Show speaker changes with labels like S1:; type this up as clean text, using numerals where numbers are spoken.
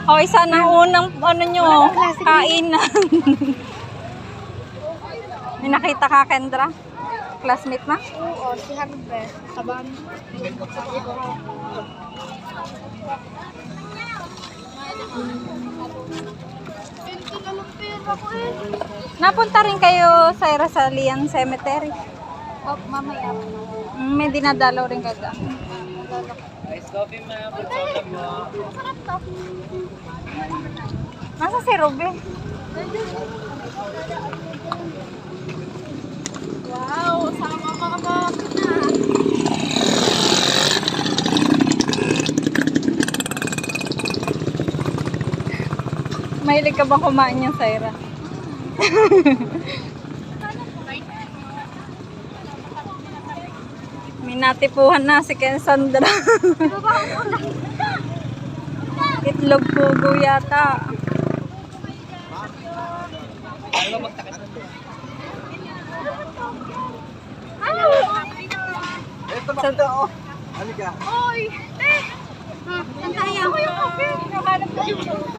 S1: O, isa ng unang ano nyo, kainan. May nakita ka, Kendra? Classmate na?
S2: Oo, si Harve. Kaban.
S1: Napunta rin kayo sa Rasalian Cemetery.
S2: Mamaya.
S1: May dinadalaw rin kayo.
S3: Ice coffee ma'am, good soda po.
S2: Masarap to.
S1: Nasa si Ruby?
S2: Wow, sama mga bakit na.
S1: Mahilig ka bang kumain yung Saira? May natipuhan na si Ken Sandra. Itlog pugo yata.
S3: Ano magtakit na to? Ito maganda oh. Halika.
S2: Oy! Nantayan ko yung kape. Nahanap ko yung